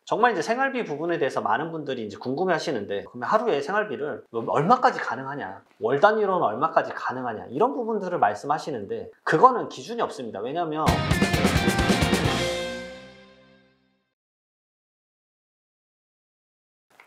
정말 이제 생활비 부분에 대해서 많은 분들이 이제 궁금해 하시는데, 그러면 하루에 생활비를 얼마까지 가능하냐, 월 단위로는 얼마까지 가능하냐, 이런 부분들을 말씀하시는데, 그거는 기준이 없습니다. 왜냐면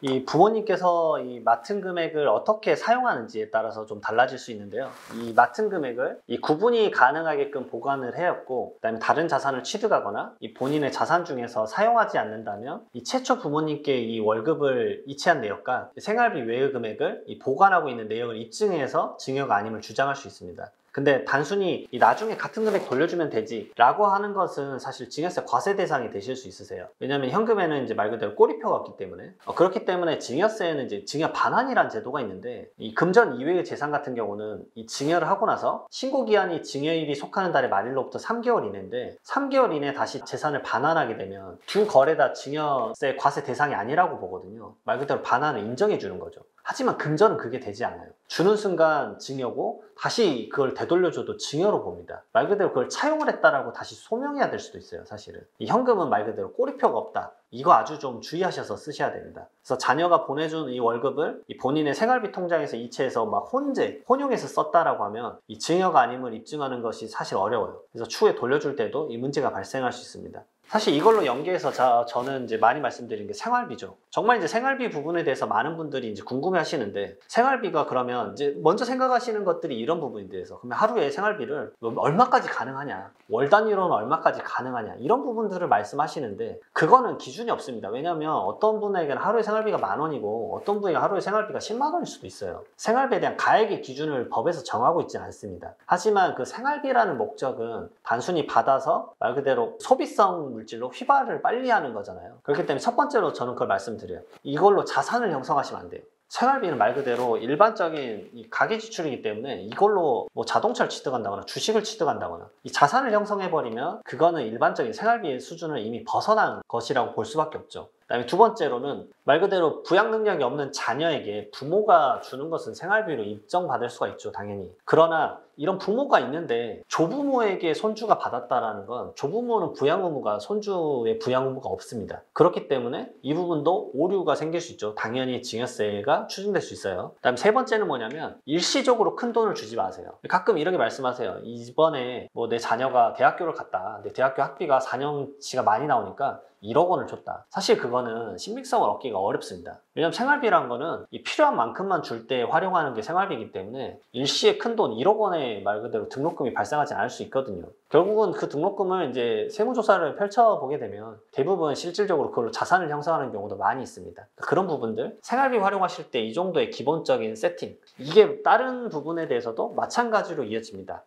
이 부모님께서 이 맡은 금액을 어떻게 사용하는지에 따라서 좀 달라질 수 있는데요. 이 맡은 금액을 이 구분이 가능하게끔 보관을 해왔고, 그다음에 다른 자산을 취득하거나 이 본인의 자산 중에서 사용하지 않는다면 이 최초 부모님께 이 월급을 이체한 내역과 생활비 외의 금액을 이 보관하고 있는 내역을 입증해서 증여가 아님을 주장할 수 있습니다. 근데 단순히 나중에 같은 금액 돌려주면 되지 라고 하는 것은 사실 증여세 과세 대상이 되실 수 있으세요. 왜냐하면 현금에는 이제 말 그대로 꼬리표가 없기 때문에, 그렇기 때문에 증여세에는 이제 증여 반환이라는 제도가 있는데, 이 금전 이외의 재산 같은 경우는 이 증여를 하고 나서 신고기한이 증여일이 속하는 달의 말일로부터 3개월 이내인데, 3개월 이내 다시 재산을 반환하게 되면 두 거래 다 증여세 과세 대상이 아니라고 보거든요. 말 그대로 반환을 인정해 주는 거죠. 하지만 금전은 그게 되지 않아요. 주는 순간 증여고 다시 그걸 되돌려줘도 증여로 봅니다. 말 그대로 그걸 차용을 했다라고 다시 소명해야 될 수도 있어요. 사실은 이 현금은 말 그대로 꼬리표가 없다. 이거 아주 좀 주의하셔서 쓰셔야 됩니다. 그래서 자녀가 보내준 이 월급을 이 본인의 생활비 통장에서 이체해서 막 혼용해서 썼다라고 하면 이 증여가 아님을 입증하는 것이 사실 어려워요. 그래서 추후에 돌려줄 때도 이 문제가 발생할 수 있습니다. 사실 이걸로 연계해서 저는 이제 많이 말씀드린 게 생활비죠. 정말 이제 생활비 부분에 대해서 많은 분들이 이제 궁금해 하시는데, 생활비가 그러면 이제 먼저 생각하시는 것들이 이런 부분에 대해서, 그러면 하루에 생활비를 얼마까지 가능하냐, 월 단위로는 얼마까지 가능하냐, 이런 부분들을 말씀하시는데, 그거는 기준이 없습니다. 왜냐하면 어떤 분에게는 하루에 생활비가 10,000원이고 어떤 분에게 하루에 생활비가 10만 원일 수도 있어요. 생활비에 대한 가액의 기준을 법에서 정하고 있지는 않습니다. 하지만 그 생활비라는 목적은 단순히 받아서 말 그대로 소비성 물질로 휘발을 빨리 하는 거잖아요. 그렇기 때문에 첫 번째로 저는 그걸 말씀드려요. 이걸로 자산을 형성하시면 안 돼요. 생활비는 말 그대로 일반적인 이 가계 지출이기 때문에 이걸로 뭐 자동차를 취득한다거나 주식을 취득한다거나 이 자산을 형성해버리면 그거는 일반적인 생활비의 수준을 이미 벗어난 것이라고 볼 수밖에 없죠. 그다음에 두 번째로는 말 그대로 부양 능력이 없는 자녀에게 부모가 주는 것은 생활비로 인정받을 수가 있죠, 당연히. 그러나 이런 부모가 있는데 조부모에게 손주가 받았다라는 건, 조부모는 부양 의무가, 손주의 부양 의무가 없습니다. 그렇기 때문에 이 부분도 오류가 생길 수 있죠. 당연히 증여세가 추징될 수 있어요. 그다음 세 번째는 뭐냐면, 일시적으로 큰 돈을 주지 마세요. 가끔 이렇게 말씀하세요. 이번에 뭐 내 자녀가 대학교를 갔다. 내 대학교 학비가 4년치가 많이 나오니까 1억 원을 줬다. 사실 그거는 신빙성을 얻기가 어렵습니다. 왜냐면 생활비란 거는 이 필요한 만큼만 줄 때 활용하는 게 생활비이기 때문에 일시에 큰 돈 1억 원의 말 그대로 등록금이 발생하지 않을 수 있거든요. 결국은 그 등록금을 이제 세무조사를 펼쳐보게 되면 대부분 실질적으로 그걸로 자산을 형성하는 경우도 많이 있습니다. 그런 부분들, 생활비 활용하실 때 이 정도의 기본적인 세팅, 이게 다른 부분에 대해서도 마찬가지로 이어집니다.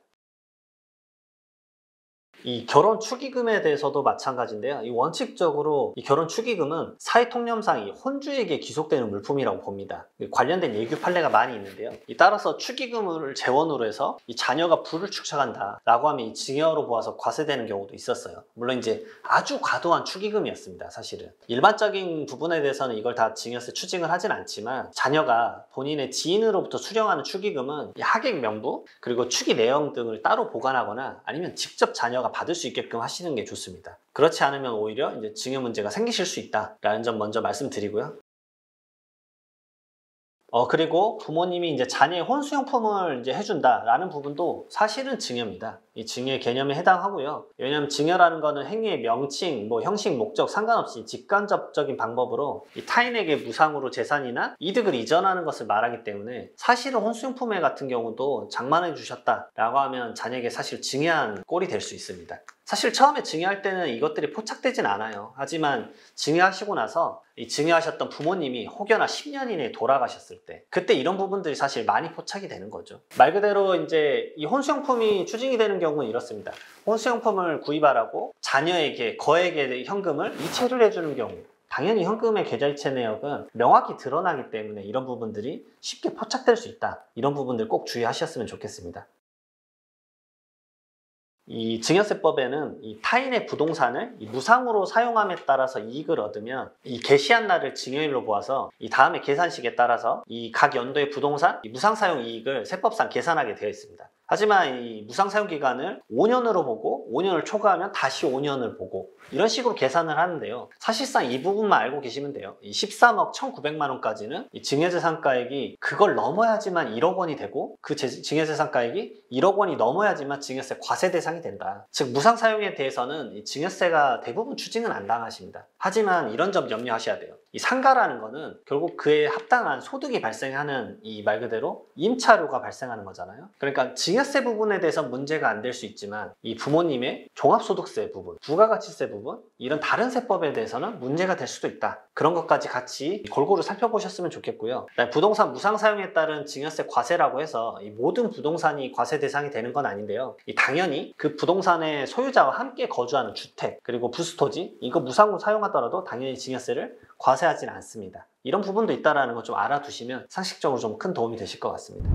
이 결혼 축의금에 대해서도 마찬가지인데요. 이 원칙적으로 이 결혼 축의금은 사회통념상 이 혼주에게 귀속되는 물품이라고 봅니다. 관련된 예규 판례가 많이 있는데요. 따라서 축의금을 재원으로 해서 이 자녀가 부를 축적한다라고 하면 이 증여로 보아서 과세되는 경우도 있었어요. 물론 이제 아주 과도한 축의금이었습니다. 사실은 일반적인 부분에 대해서는 이걸 다 증여세 추징을 하진 않지만, 자녀가 본인의 지인으로부터 수령하는 축의금은 이 하객 명부 그리고 축의 내용 등을 따로 보관하거나 아니면 직접 자녀가 받을 수 있게끔 하시는 게 좋습니다. 그렇지 않으면 오히려 이제 증여 문제가 생기실 수 있다라는 점 먼저 말씀드리고요. 그리고 부모님이 이제 자녀의 혼수용품을 이제 해준다라는 부분도 사실은 증여입니다. 이 증여의 개념에 해당하고요. 왜냐하면 증여라는 거는 행위의 명칭, 뭐 형식, 목적 상관없이 직간접적인 방법으로 이 타인에게 무상으로 재산이나 이득을 이전하는 것을 말하기 때문에, 사실은 혼수용품회 같은 경우도 장만해 주셨다라고 하면 자녀에게 사실 증여한 꼴이 될 수 있습니다. 사실 처음에 증여할 때는 이것들이 포착되진 않아요. 하지만 증여하시고 나서 이 증여하셨던 부모님이 혹여나 10년 이내에 돌아가셨을 때, 그때 이런 부분들이 사실 많이 포착이 되는 거죠. 말 그대로 이제 이 혼수용품이 추징이 되는 경우는 이렇습니다. 혼수용품을 구입하라고 자녀에게 거액의 현금을 이체를 해주는 경우, 당연히 현금의 계좌이체 내역은 명확히 드러나기 때문에 이런 부분들이 쉽게 포착될 수 있다. 이런 부분들 꼭 주의하셨으면 좋겠습니다. 이 증여세법에는 이 타인의 부동산을 이 무상으로 사용함에 따라서 이익을 얻으면 이 개시한 날을 증여일로 보아서 이 다음에 계산식에 따라서 이 각 연도의 부동산 이 무상 사용 이익을 세법상 계산하게 되어 있습니다. 하지만 이 무상사용기간을 5년으로 보고 5년을 초과하면 다시 5년을 보고 이런 식으로 계산을 하는데요. 사실상 이 부분만 알고 계시면 돼요. 이 13억 1,900만 원까지는 이 증여재산가액이 그걸 넘어야지만 1억 원이 되고 그 증여재산가액이 1억 원이 넘어야지만 증여세 과세 대상이 된다. 즉 무상사용에 대해서는 이 증여세가 대부분 추징은 안 당하십니다. 하지만 이런 점 염려하셔야 돼요. 이 상가라는 거는 결국 그에 합당한 소득이 발생하는 이 말 그대로 임차료가 발생하는 거잖아요. 그러니까 증여세 부분에 대해서 문제가 안 될 수 있지만 이 부모님의 종합소득세 부분, 부가가치세 부분 이런 다른 세법에 대해서는 문제가 될 수도 있다. 그런 것까지 같이 골고루 살펴보셨으면 좋겠고요. 부동산 무상사용에 따른 증여세 과세라고 해서 이 모든 부동산이 과세 대상이 되는 건 아닌데요. 당연히 그 부동산의 소유자와 함께 거주하는 주택 그리고 부수토지 이거 무상으로 사용하더라도 당연히 증여세를 과세하지는 않습니다. 이런 부분도 있다는 거 좀 알아두시면 상식적으로 좀 큰 도움이 되실 것 같습니다.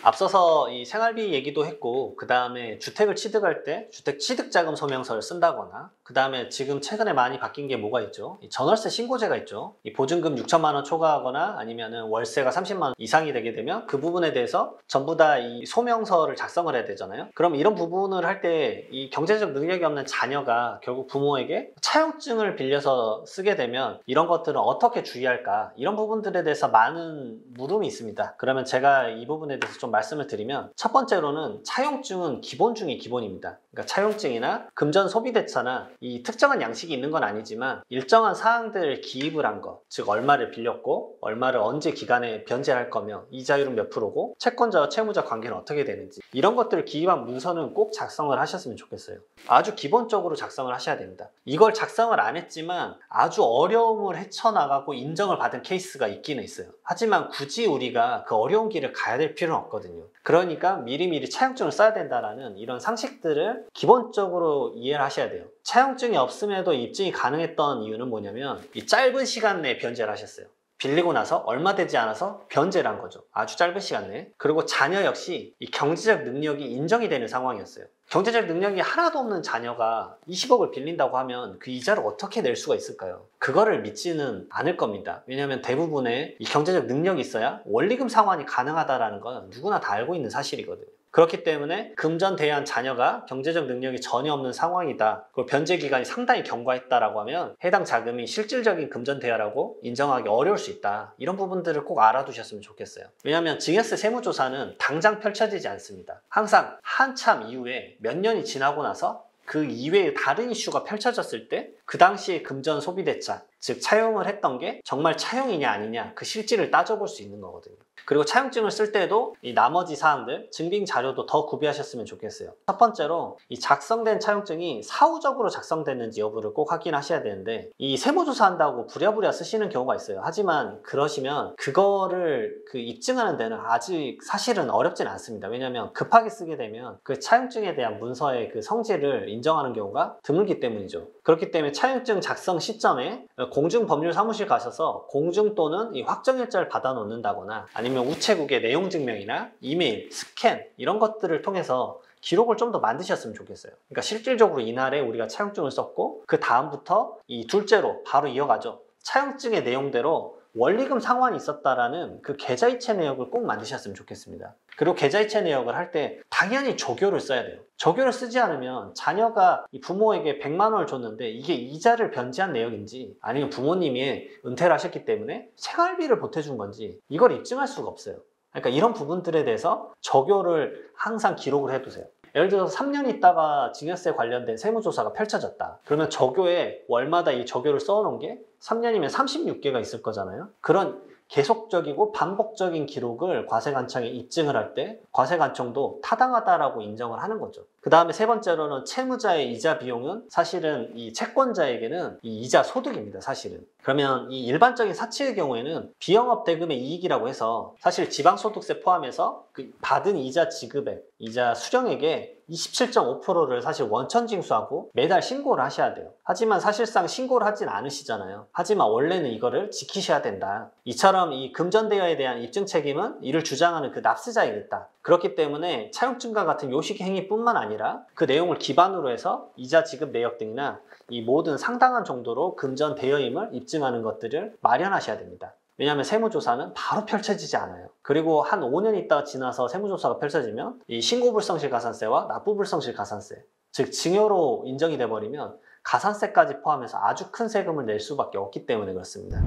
앞서서 이 생활비 얘기도 했고 그 다음에 주택을 취득할 때 주택 취득자금 소명서를 쓴다거나 그 다음에 지금 최근에 많이 바뀐 게 뭐가 있죠? 이 전월세 신고제가 있죠. 이 보증금 6천만 원 초과하거나 아니면은 월세가 30만 원 이상이 되게 되면 그 부분에 대해서 전부 다 이 소명서를 작성을 해야 되잖아요. 그럼 이런 부분을 할 때 이 경제적 능력이 없는 자녀가 결국 부모에게 차용증을 빌려서 쓰게 되면 이런 것들은 어떻게 주의할까? 이런 부분들에 대해서 많은 물음이 있습니다. 그러면 제가 이 부분에 대해서 좀 말씀을 드리면 첫 번째로는 차용증은 기본 중에 기본입니다. 그러니까 차용증이나 금전 소비대차나 이 특정한 양식이 있는 건 아니지만 일정한 사항들을 기입을 한 것, 즉 얼마를 빌렸고 얼마를 언제 기간에 변제할 거며 이자율은 몇 프로고 채권자와 채무자 관계는 어떻게 되는지 이런 것들을 기입한 문서는 꼭 작성을 하셨으면 좋겠어요. 아주 기본적으로 작성을 하셔야 됩니다. 이걸 작성을 안 했지만 아주 어려움을 헤쳐나가고 인정을 받은 케이스가 있기는 있어요. 하지만 굳이 우리가 그 어려운 길을 가야 될 필요는 없거든요. 그러니까 미리미리 차용증을 써야 된다는 이런 상식들을 기본적으로 이해를 하셔야 돼요. 차용증이 없음에도 입증이 가능했던 이유는 뭐냐면 이 짧은 시간 내에 변제를 하셨어요. 빌리고 나서 얼마 되지 않아서 변제를 한 거죠. 아주 짧은 시간 내에. 그리고 자녀 역시 이 경제적 능력이 인정이 되는 상황이었어요. 경제적 능력이 하나도 없는 자녀가 20억을 빌린다고 하면 그 이자를 어떻게 낼 수가 있을까요? 그거를 믿지는 않을 겁니다. 왜냐하면 대부분의 이 경제적 능력이 있어야 원리금 상환이 가능하다는 건 누구나 다 알고 있는 사실이거든요. 그렇기 때문에 금전대여한 자녀가 경제적 능력이 전혀 없는 상황이다. 그리고 변제 기간이 상당히 경과했다라고 하면 해당 자금이 실질적인 금전대여라고 인정하기 어려울 수 있다. 이런 부분들을 꼭 알아두셨으면 좋겠어요. 왜냐하면 증여세 세무조사는 당장 펼쳐지지 않습니다. 항상 한참 이후에 몇 년이 지나고 나서 그 이외의 다른 이슈가 펼쳐졌을 때 그 당시에 금전 소비대차, 즉 차용을 했던 게 정말 차용이냐 아니냐 그 실질을 따져볼 수 있는 거거든요. 그리고 차용증을 쓸 때도 이 나머지 사항들, 증빙 자료도 더 구비하셨으면 좋겠어요. 첫 번째로 이 작성된 차용증이 사후적으로 작성됐는지 여부를 꼭 확인하셔야 되는데 이 세무조사한다고 부랴부랴 쓰시는 경우가 있어요. 하지만 그러시면 그거를 입증하는 데는 아직 사실은 어렵진 않습니다. 왜냐하면 급하게 쓰게 되면 그 차용증에 대한 문서의 그 성질을 인정하는 경우가 드물기 때문이죠. 그렇기 때문에 차용증 작성 시점에 공중법률사무실 가셔서 공증 또는 이 확정일자를 받아 놓는다거나 아니면 우체국의 내용증명이나 이메일, 스캔 이런 것들을 통해서 기록을 좀 더 만드셨으면 좋겠어요. 그러니까 실질적으로 이날에 우리가 차용증을 썼고 그 다음부터 이 둘째로 바로 이어가죠. 차용증의 내용대로 원리금 상환이 있었다라는 그 계좌이체 내역을 꼭 만드셨으면 좋겠습니다. 그리고 계좌이체 내역을 할 때 당연히 조교를 써야 돼요. 조교를 쓰지 않으면 자녀가 이 부모에게 100만 원을 줬는데 이게 이자를 변제한 내역인지 아니면 부모님이 은퇴를 하셨기 때문에 생활비를 보태준 건지 이걸 입증할 수가 없어요. 그러니까 이런 부분들에 대해서 조교를 항상 기록을 해두세요. 예를 들어서 3년 있다가 증여세 관련된 세무조사가 펼쳐졌다. 그러면 조교에 월마다 이 조교를 써놓은 게 3년이면 36개가 있을 거잖아요. 그런 계속적이고 반복적인 기록을 과세관청에 입증을 할 때 과세관청도 타당하다라고 인정을 하는 거죠. 그 다음에 세 번째로는 채무자의 이자 비용은 사실은 이 채권자에게는 이 이자 소득입니다. 사실은. 그러면 이 일반적인 사치의 경우에는 비영업 대금의 이익이라고 해서 사실 지방소득세 포함해서 그 받은 이자 지급액, 이자 수령액의 27.5%를 사실 원천 징수하고 매달 신고를 하셔야 돼요. 하지만 사실상 신고를 하진 않으시잖아요. 하지만 원래는 이거를 지키셔야 된다. 이처럼 이 금전대여에 대한 입증 책임은 이를 주장하는 그 납세자에게 있다. 그렇기 때문에 차용증과 같은 요식 행위뿐만 아니라 그 내용을 기반으로 해서 이자 지급 내역 등이나 이 모든 상당한 정도로 금전 대여임을 입증하는 것들을 마련하셔야 됩니다. 왜냐하면 세무조사는 바로 펼쳐지지 않아요. 그리고 한 5년 있다가 지나서 세무조사가 펼쳐지면 이 신고불성실 가산세와 납부불성실 가산세, 즉 증여로 인정이 돼버리면 가산세까지 포함해서 아주 큰 세금을 낼 수밖에 없기 때문에 그렇습니다.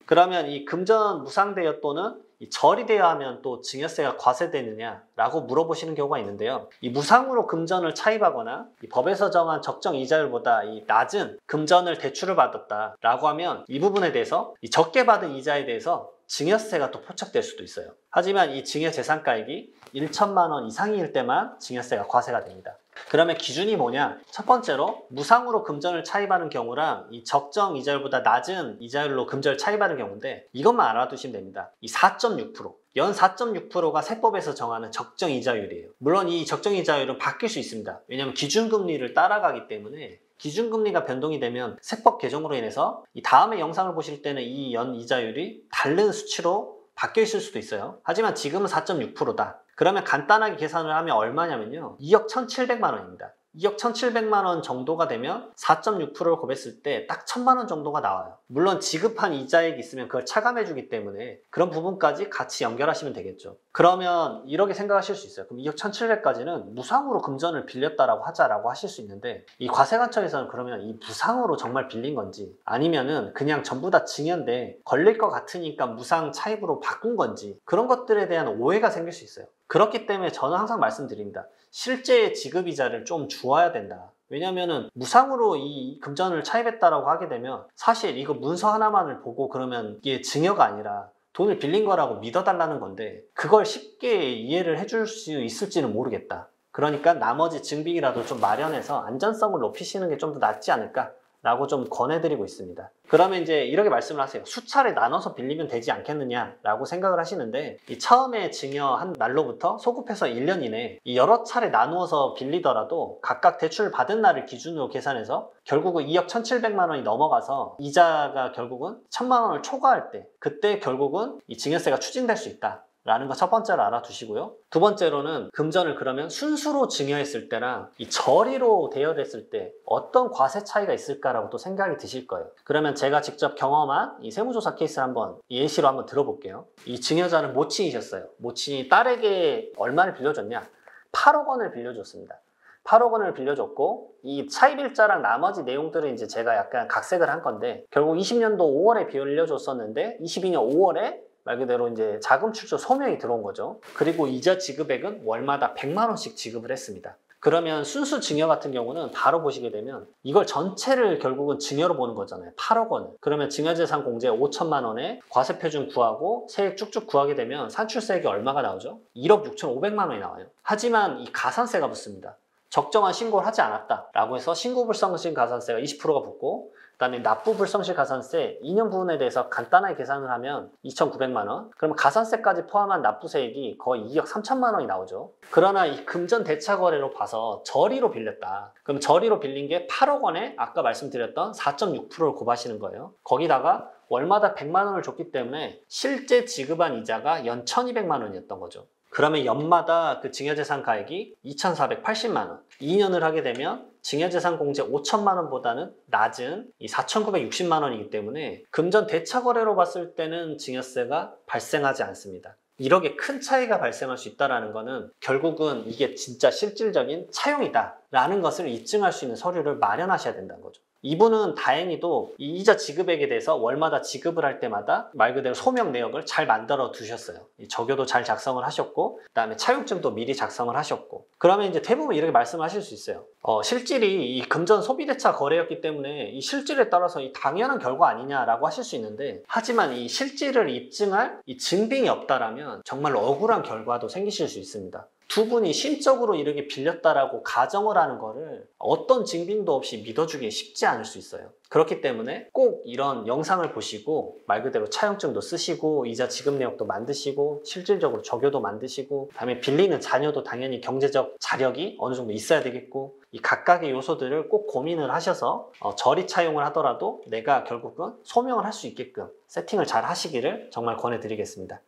그러면 이 금전 무상대여 또는 이 절이되어 하면 또 증여세가 과세되느냐라고 물어보시는 경우가 있는데요. 이 무상으로 금전을 차입하거나 이 법에서 정한 적정 이자율보다 이 낮은 금전을 대출을 받았다라고 하면 이 부분에 대해서 이 적게 받은 이자에 대해서 증여세가 또 포착될 수도 있어요. 하지만 이 증여재산가액이 1천만 원 이상일 때만 증여세가 과세가 됩니다. 그러면 기준이 뭐냐? 첫 번째로 무상으로 금전을 차입하는 경우랑 이 적정 이자율보다 낮은 이자율로 금전을 차입하는 경우인데 이것만 알아두시면 됩니다. 이 4.6%, 연 4.6%가 세법에서 정하는 적정 이자율이에요. 물론 이 적정 이자율은 바뀔 수 있습니다. 왜냐하면 기준금리를 따라가기 때문에 기준금리가 변동이 되면 세법 개정으로 인해서 이 다음에 영상을 보실 때는 이 연 이자율이 다른 수치로 바뀌어 있을 수도 있어요. 하지만 지금은 4.6%다. 그러면 간단하게 계산을 하면 얼마냐면요. 2억 1,700만 원입니다. 2억 1,700만 원 정도가 되면 4.6%를 곱했을 때 딱 1,000만 원 정도가 나와요. 물론 지급한 이자액이 있으면 그걸 차감해주기 때문에 그런 부분까지 같이 연결하시면 되겠죠. 그러면 이렇게 생각하실 수 있어요. 그럼 2억 1,700까지는 무상으로 금전을 빌렸다라고 하자라고 하실 수 있는데 이 과세관청에서는 그러면 이 무상으로 정말 빌린 건지 아니면은 그냥 전부 다 증여인데 걸릴 것 같으니까 무상 차입으로 바꾼 건지 그런 것들에 대한 오해가 생길 수 있어요. 그렇기 때문에 저는 항상 말씀드립니다. 실제 지급이자를 좀 주어야 된다. 왜냐면은 무상으로 이 금전을 차입했다라고 하게 되면 사실 이거 문서 하나만을 보고 그러면 이게 증여가 아니라 돈을 빌린 거라고 믿어달라는 건데 그걸 쉽게 이해를 해줄 수 있을지는 모르겠다. 그러니까 나머지 증빙이라도 좀 마련해서 안전성을 높이시는 게 좀 더 낫지 않을까? 라고 좀 권해드리고 있습니다. 그러면 이제 이렇게 말씀을 하세요. 수차례 나눠서 빌리면 되지 않겠느냐 라고 생각을 하시는데 이 처음에 증여한 날로부터 소급해서 1년 이내 이 여러 차례 나누어서 빌리더라도 각각 대출 받은 날을 기준으로 계산해서 결국은 2억 1,700만 원이 넘어가서 이자가 결국은 1,000만 원을 초과할 때 그때 결국은 이 증여세가 추징될 수 있다. 라는 거 첫 번째로 알아두시고요. 두 번째로는 금전을 그러면 순수로 증여했을 때랑 이 절이로 대여됐을 때 어떤 과세 차이가 있을까라고 또 생각이 드실 거예요. 그러면 제가 직접 경험한 이 세무조사 케이스를 한번 예시로 한번 들어볼게요. 이 증여자는 모친이셨어요. 모친이 딸에게 얼마를 빌려줬냐? 8억 원을 빌려줬습니다. 8억 원을 빌려줬고 이 차입일자랑 나머지 내용들은 이제 제가 약간 각색을 한 건데 결국 20년도 5월에 빌려줬었는데 22년 5월에 말 그대로 이제 자금 출처 소명이 들어온 거죠. 그리고 이자 지급액은 월마다 100만 원씩 지급을 했습니다. 그러면 순수 증여 같은 경우는 바로 보시게 되면 이걸 전체를 결국은 증여로 보는 거잖아요. 8억 원. 그러면 증여재산 공제 5천만 원에 과세표준 구하고 세액 쭉쭉 구하게 되면 산출세액이 얼마가 나오죠? 1억 6,500만 원이 나와요. 하지만 이 가산세가 붙습니다. 적정한 신고를 하지 않았다라고 해서 신고불성실 가산세가 20%가 붙고 그다음에 납부불성실 가산세 2년 부분에 대해서 간단하게 계산을 하면 2,900만 원. 그러면 가산세까지 포함한 납부세액이 거의 2억 3천만 원이 나오죠. 그러나 이 금전 대차 거래로 봐서 저리로 빌렸다. 그럼 저리로 빌린 게 8억 원에 아까 말씀드렸던 4.6%를 곱하시는 거예요. 거기다가 월마다 100만 원을 줬기 때문에 실제 지급한 이자가 연 1,200만 원이었던 거죠. 그러면 연마다 그 증여재산 가액이 2,480만 원. 2년을 하게 되면 증여재산 공제 5천만 원보다는 낮은 이 4,960만 원이기 때문에 금전 대차 거래로 봤을 때는 증여세가 발생하지 않습니다. 이렇게 큰 차이가 발생할 수 있다는 것은 결국은 이게 진짜 실질적인 차용이다라는 것을 입증할 수 있는 서류를 마련하셔야 된다는 거죠. 이분은 다행히도 이 이자 지급액에 대해서 월마다 지급을 할 때마다 말 그대로 소명 내역을 잘 만들어 두셨어요. 적요도 잘 작성을 하셨고 그다음에 차용증도 미리 작성을 하셨고 그러면 이제 대부분 이렇게 말씀하실 수 있어요. 실질이 이 금전 소비대차 거래였기 때문에 이 실질에 따라서 이 당연한 결과 아니냐라고 하실 수 있는데 하지만 이 실질을 입증할 이 증빙이 없다라면 정말 억울한 결과도 생기실 수 있습니다. 두 분이 신적으로 이렇게 빌렸다라고 가정을 하는 거를 어떤 증빙도 없이 믿어주기 쉽지 않을 수 있어요. 그렇기 때문에 꼭 이런 영상을 보시고 말 그대로 차용증도 쓰시고 이자 지급 내역도 만드시고 실질적으로 적요도 만드시고 그다음에 빌리는 자녀도 당연히 경제적 자력이 어느 정도 있어야 되겠고 이 각각의 요소들을 꼭 고민을 하셔서 저리 차용을 하더라도 내가 결국은 소명을 할 수 있게끔 세팅을 잘 하시기를 정말 권해드리겠습니다.